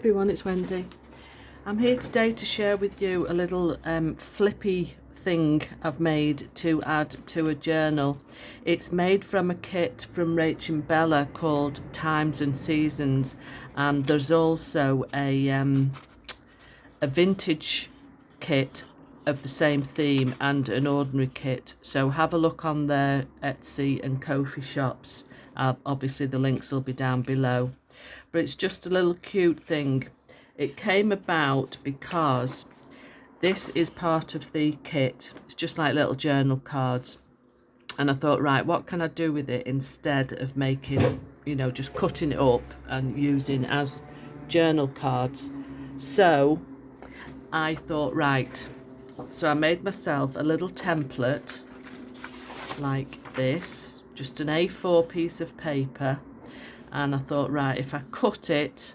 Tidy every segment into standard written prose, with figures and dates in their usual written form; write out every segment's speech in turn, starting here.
everyone, it's Wendy. I'm here today to share with you a little flippy thing I've made to add to a journal. It's made from a kit from Rach and Bella called Times and Seasons, and there's also a vintage kit of the same theme and an ordinary kit. So have a look on their Etsy and Ko-fi shops. Obviously the links will be down below. But it's just a little cute thing. It came about because this is part of the kit. It's just like little journal cards. And I thought, right, what can I do with it instead of making, you know, just cutting it up and using as journal cards. So I thought, right, so I made myself a little template like this, just an A4 piece of paper. And I thought, right, if I cut it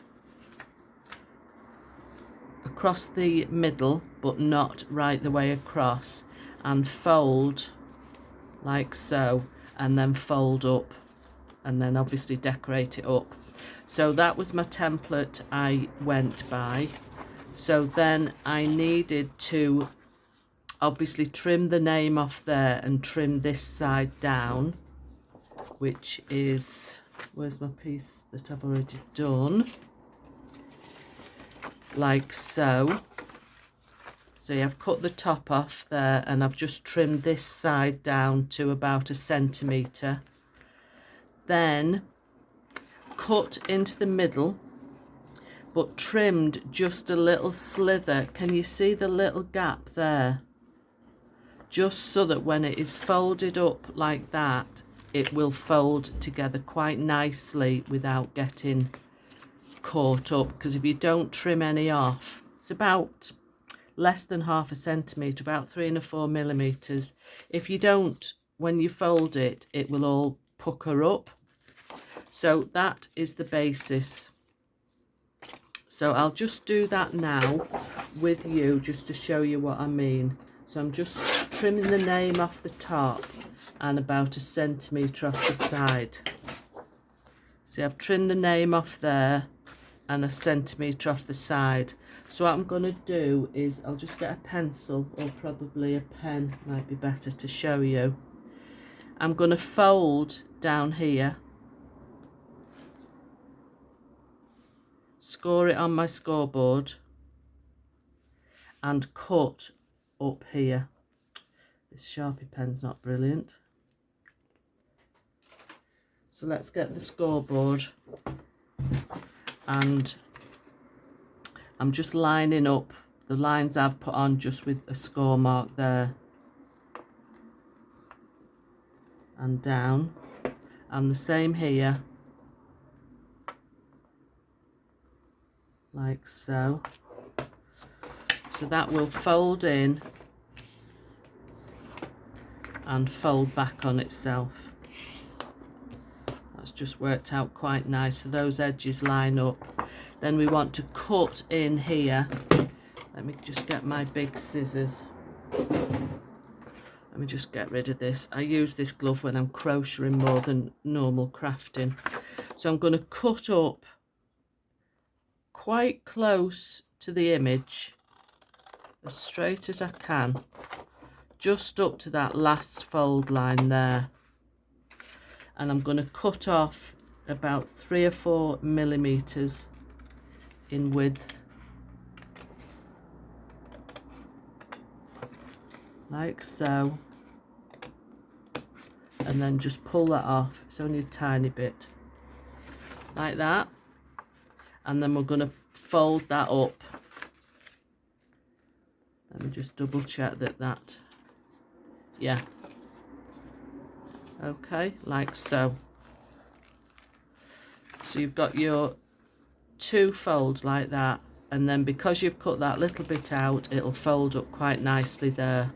across the middle, but not right the way across, and fold like so, and then fold up, and then obviously decorate it up. So that was my template I went by. So then I needed to obviously trim the name off there and trim this side down, which is, where's my piece that I've already done? Like so. See, I've cut the top off there and I've just trimmed this side down to about 1 centimetre. Then cut into the middle, but trimmed just a little slither. Can you see the little gap there? Just so that when it is folded up like that, it will fold together quite nicely without getting caught up. Because if you don't trim any off, it's about less than 0.5 centimetre, about 3 1/4 millimetres. If you don't, when you fold it, it will all pucker up. So that is the basis. So I'll just do that now with you, just to show you what I mean. So I'm just trimming the name off the top and about 1 centimetre off the side. See, I've trimmed the name off there and 1 centimetre off the side. So what I'm going to do is I'll just get a pencil, or probably a pen might be better to show you. I'm going to fold down here, score it on my scoreboard, and cut up here. This Sharpie pen's not brilliant. So let's get the scoreboard, and I'm just lining up the lines I've put on just with a score mark there and down, and the same here, like so. So that will fold in and fold back on itself. That's just worked out quite nice. So those edges line up. Then we want to cut in here. Let me just get my big scissors. Let me just get rid of this. I use this glove when I'm crocheting more than normal crafting. So I'm going to cut up quite close to the image, as straight as I can, just up to that last fold line there. And I'm going to cut off about 3 or 4 millimetres in width, like so, and then just pull that off. It's only a tiny bit, like that. And then we're going to fold that up. Let me just double check that, yeah, okay, like so. So you've got your 2 folds like that, and then because you've cut that little bit out, it'll fold up quite nicely there.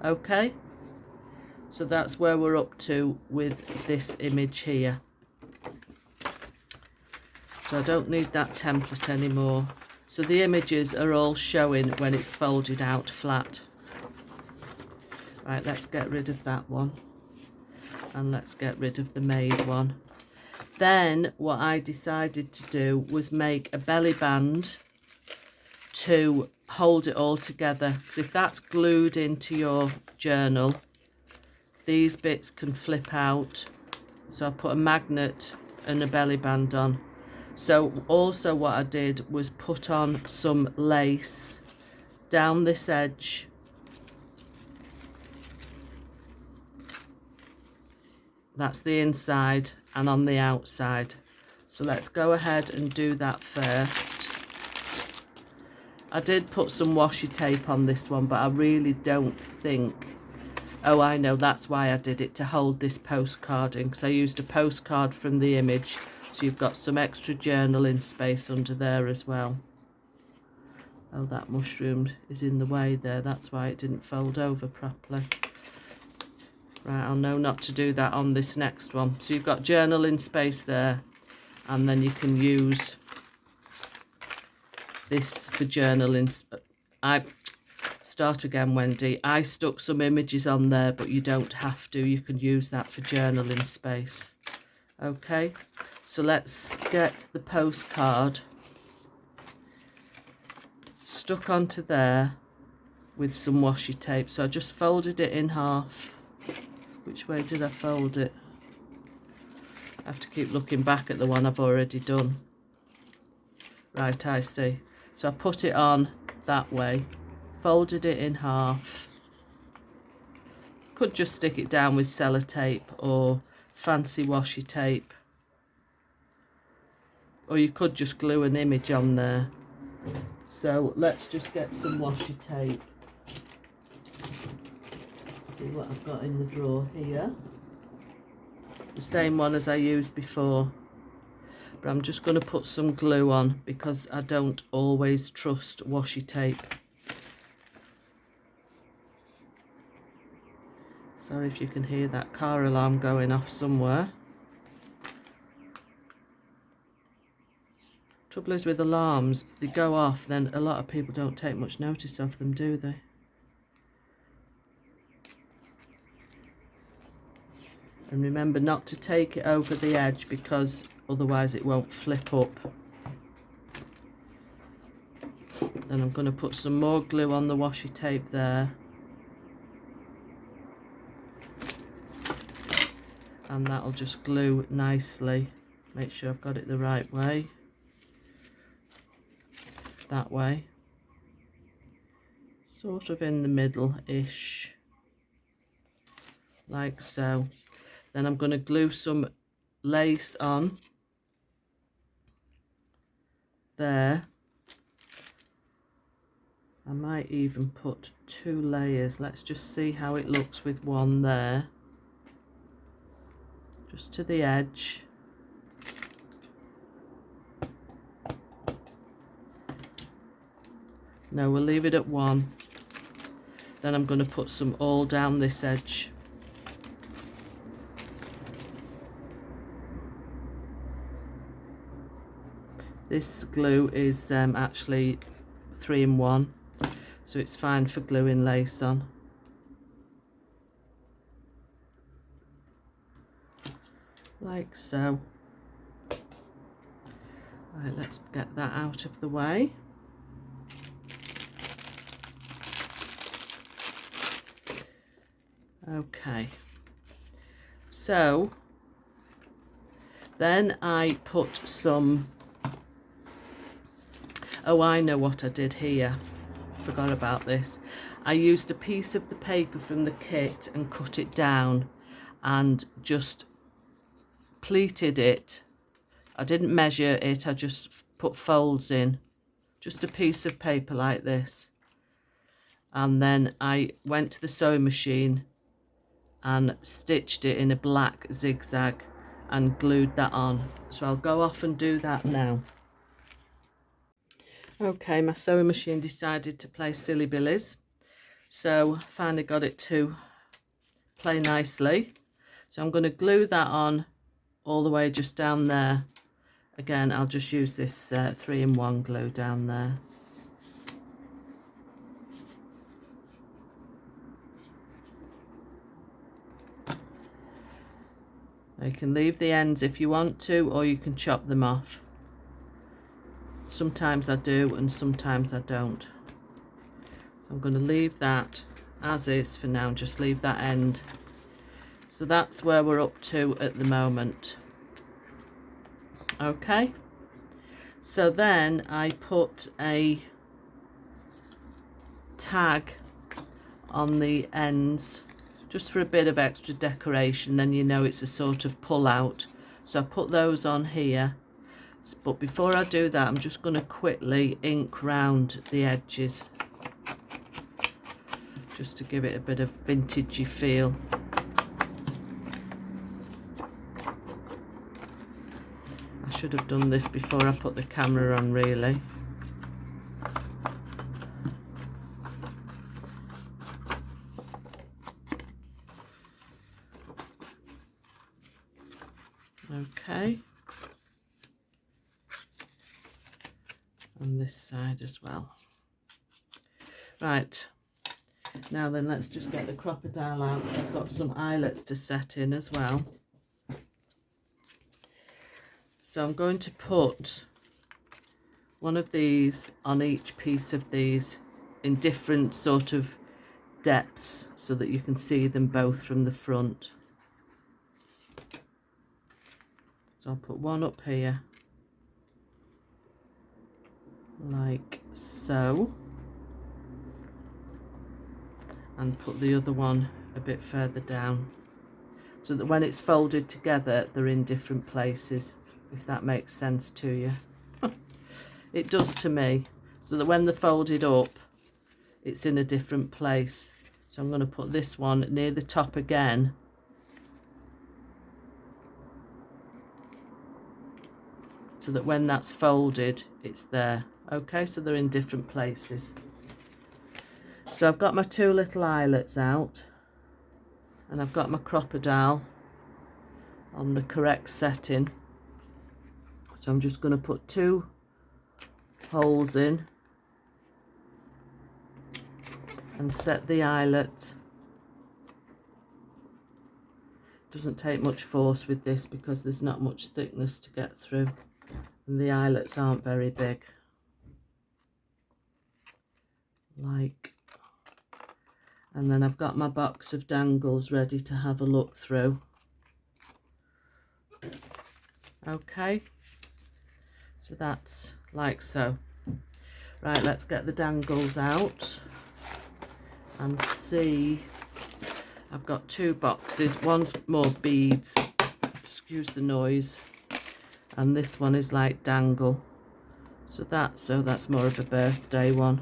Okay, so that's where we're up to with this image here. So I don't need that template anymore. So the images are all showing when it's folded out flat. Right, let's get rid of that one, and let's get rid of the made one. Then what I decided to do was make a belly band to hold it all together, because if that's glued into your journal, these bits can flip out. So I put a magnet and a belly band on. So also what I did was put on some lace down this edge. That's the inside, and on the outside. So let's go ahead and do that first. I did put some washi tape on this one, but I really don't think... Oh, I know, that's why I did it, to hold this postcard in, because I used a postcard from the image. So you've got some extra journaling space under there as well. Oh, that mushroom is in the way there. That's why it didn't fold over properly. Right, I'll know not to do that on this next one. So you've got journaling space there, and then you can use this for journaling. Start again, Wendy. I stuck some images on there, but you don't have to. You can use that for journaling space. Okay, so let's get the postcard stuck onto there with some washi tape. So I just folded it in half. Which way did I fold it? I have to keep looking back at the one I've already done. Right, I see. So I put it on that way, folded it in half. Could just stick it down with sellotape or fancy washi tape. Or you could just glue an image on there. So let's just get some washi tape. See what I've got in the drawer here. The same one as I used before, but I'm just going to put some glue on because I don't always trust washi tape. Sorry if you can hear that car alarm going off somewhere. Trouble is with alarms, they go off, then a lot of people don't take much notice of them, do they? And remember not to take it over the edge, because otherwise it won't flip up. Then I'm going to put some more glue on the washi tape there. And that'll just glue nicely. Make sure I've got it the right way. That way. Sort of in the middle-ish. Like so. Then I'm going to glue some lace on there. I might even put 2 layers. Let's just see how it looks with one there. Just to the edge. No, we'll leave it at 1. Then I'm going to put some all down this edge. This glue is actually 3-in-1, so it's fine for gluing lace on. Like so. Right, let's get that out of the way. Okay, so then I put some... Oh, I know what I did here. Forgot about this. I used a piece of the paper from the kit and cut it down and just pleated it. I didn't measure it, I just put folds in. Just a piece of paper like this. And then I went to the sewing machine and stitched it in a black zigzag and glued that on. So I'll go off and do that now. Okay, my sewing machine decided to play silly billies, so finally got it to play nicely. So I'm going to glue that on all the way just down there. Again, I'll just use this 3-in-1 glue down there. You can leave the ends if you want to, or you can chop them off. Sometimes I do and sometimes I don't. So I'm going to leave that as is for now, just leave that end. So that's where we're up to at the moment. Okay, so then I put a tag on the ends just for a bit of extra decoration, then you know it's a sort of pull out. So I put those on here, but before I do that I'm just going to quickly ink round the edges just to give it a bit of vintagey feel. I should have done this before I put the camera on, really. Okay, on this side as well. Right, now then let's just get the crocodile out, because I've got some eyelets to set in as well. So I'm going to put one of these on each piece of these in different sort of depths so that you can see them both from the front. So I'll put one up here, like so, and put the other one a bit further down, so that when it's folded together, they're in different places, if that makes sense to you. It does to me, so that when they're folded up, it's in a different place. So I'm going to put this one near the top again, so that when that's folded, it's there. Okay, so they're in different places. So I've got my two little eyelets out, and I've got my crocodile on the correct setting. So I'm just going to put two holes in and set the eyelet. Doesn't take much force with this because there's not much thickness to get through, and the eyelets aren't very big. Like, and then I've got my box of dangles ready to have a look through. Okay, so that's like so. Right, let's get the dangles out and see. I've got two boxes, one's more beads, excuse the noise, and this one is like dangle. So that's more of a birthday one.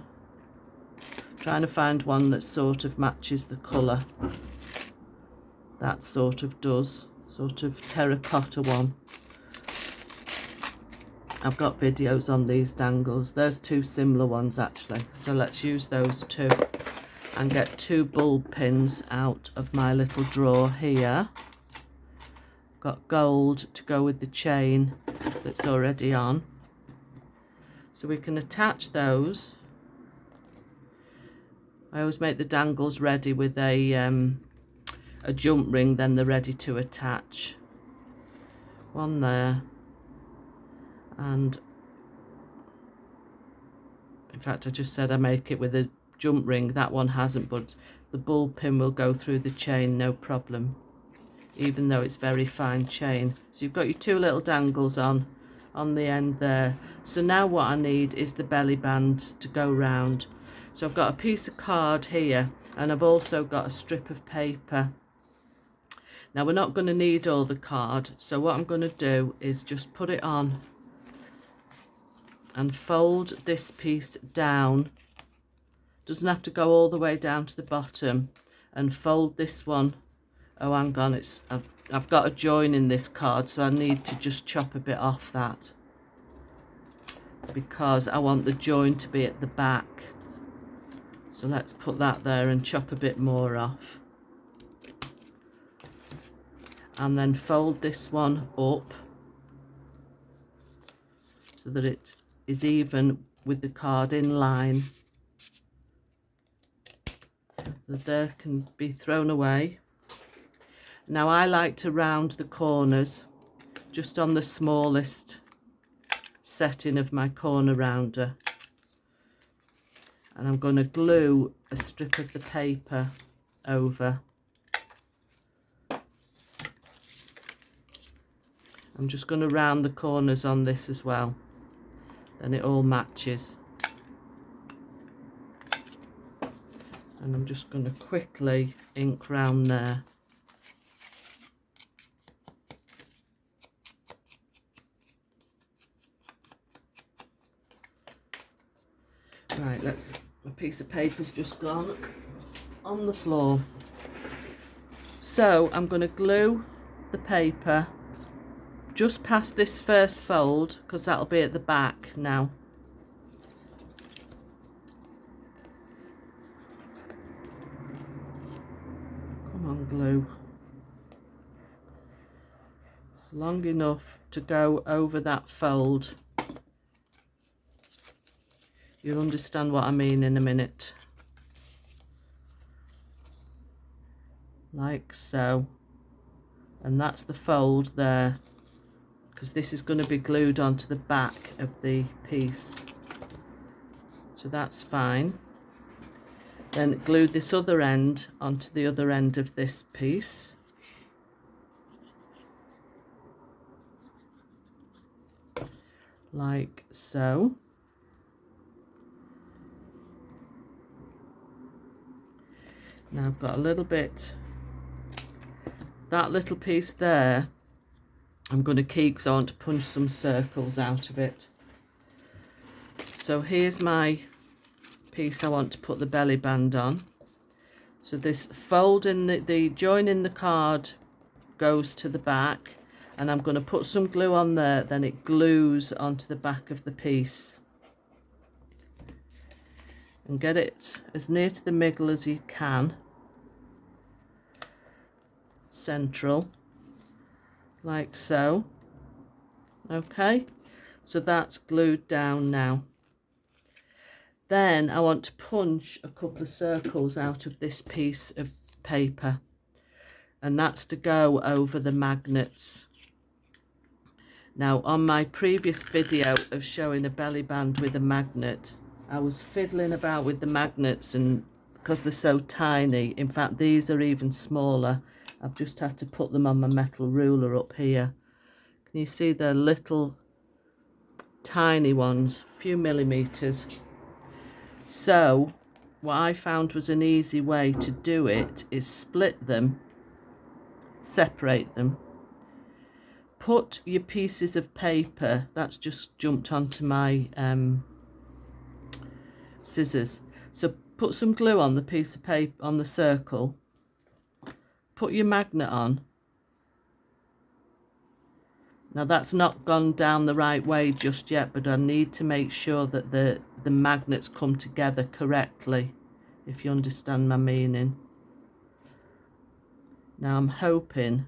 Trying to find one that sort of matches the colour. That sort of does, sort of terracotta one. I've got videos on these dangles. There's two similar ones actually. So let's use those two and get two bulb pins out of my little drawer here. Got gold to go with the chain that's already on. So we can attach those. I always make the dangles ready with a jump ring, then they're ready to attach. One there, and in fact I just said I make it with a jump ring. That one hasn't, but the bulb pin will go through the chain no problem, even though it's very fine chain. So you've got your two little dangles on the end there. So now what I need is the belly band to go round. So I've got a piece of card here, and I've also got a strip of paper. Now we're not going to need all the card, so what I'm going to do is just put it on and fold this piece down. Doesn't have to go all the way down to the bottom, and fold this one. Oh, hang on, I've got a join in this card, so I need to just chop a bit off that, because I want the join to be at the back. So let's put that there and chop a bit more off. And then fold this one up so that it is even with the card in line. The there can be thrown away. Now I like to round the corners just on the smallest setting of my corner rounder. And I'm going to glue a strip of the paper over. I'm just going to round the corners on this as well. Then it all matches. And I'm just going to quickly ink round there. Right, a piece of paper's just gone on the floor. So I'm going to glue the paper just past this first fold, because that'll be at the back now. Come on, glue. It's long enough to go over that fold. You'll understand what I mean in a minute. Like so. And that's the fold there, because this is going to be glued onto the back of the piece. So that's fine. Then glue this other end onto the other end of this piece. Like so. Now I've got a little bit, that little piece there, I'm going to keep because I want to punch some circles out of it. So here's my piece I want to put the belly band on. So this fold in the join in the card goes to the back, and I'm going to put some glue on there, then it glues onto the back of the piece. And get it as near to the middle as you can. Central, like so. Okay, so that's glued down now. Then I want to punch a couple of circles out of this piece of paper, and that's to go over the magnets. Now on my previous video of showing a belly band with a magnet, I was fiddling about with the magnets, and because they're so tiny, in fact these are even smaller, I've just had to put them on my metal ruler up here. Can you see they're little tiny ones, a few millimeters. So what I found was an easy way to do it is split them, separate them, put your pieces of paper, that's just jumped onto my scissors. So put some glue on the piece of paper, on the circle, put your magnet on. Now that's not gone down the right way just yet, but I need to make sure that the magnets come together correctly, if you understand my meaning. Now I'm hoping,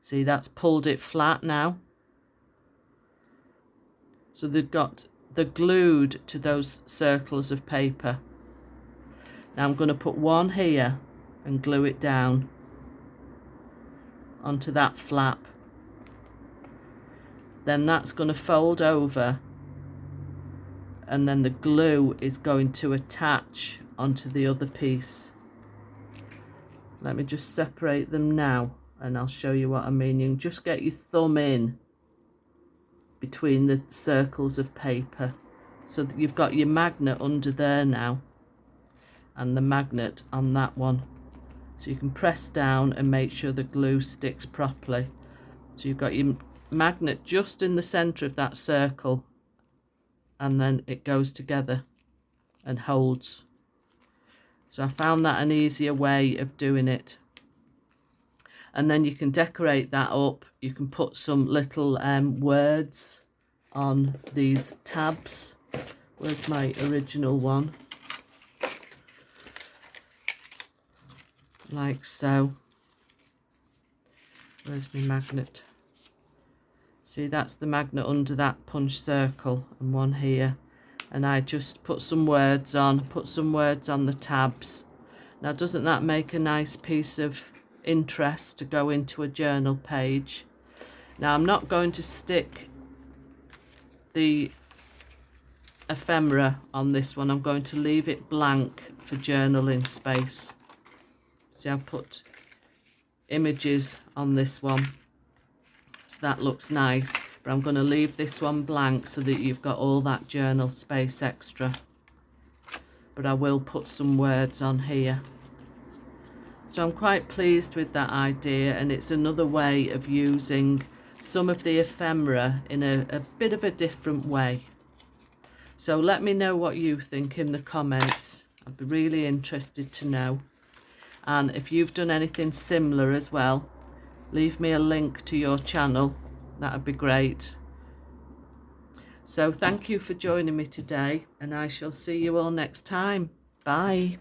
see that's pulled it flat now. So they're glued to those circles of paper. Now I'm going to put one here and glue it down onto that flap. Then that's going to fold over, and then the glue is going to attach onto the other piece. Let me just separate them now and I'll show you what I mean. You can just get your thumb in between the circles of paper so that you've got your magnet under there now and the magnet on that one. So you can press down and make sure the glue sticks properly. So you've got your magnet just in the center of that circle, and then it goes together and holds. So I found that an easier way of doing it. And then you can decorate that up. You can put some little words on these tabs. Where's my original one? Like so. Where's my magnet? See, that's the magnet under that punch circle, and one here. And I just put some words on the tabs. Now doesn't that make a nice piece of interest to go into a journal page. Now I'm not going to stick the ephemera on this one. I'm going to leave it blank for journaling space. See, I've put images on this one, so that looks nice, but I'm going to leave this one blank so that you've got all that journal space extra. But I will put some words on here. So I'm quite pleased with that idea, and it's another way of using some of the ephemera in a bit of a different way. So let me know what you think in the comments. I'd be really interested to know. And if you've done anything similar as well, leave me a link to your channel. That would be great. So thank you for joining me today, and I shall see you all next time. Bye.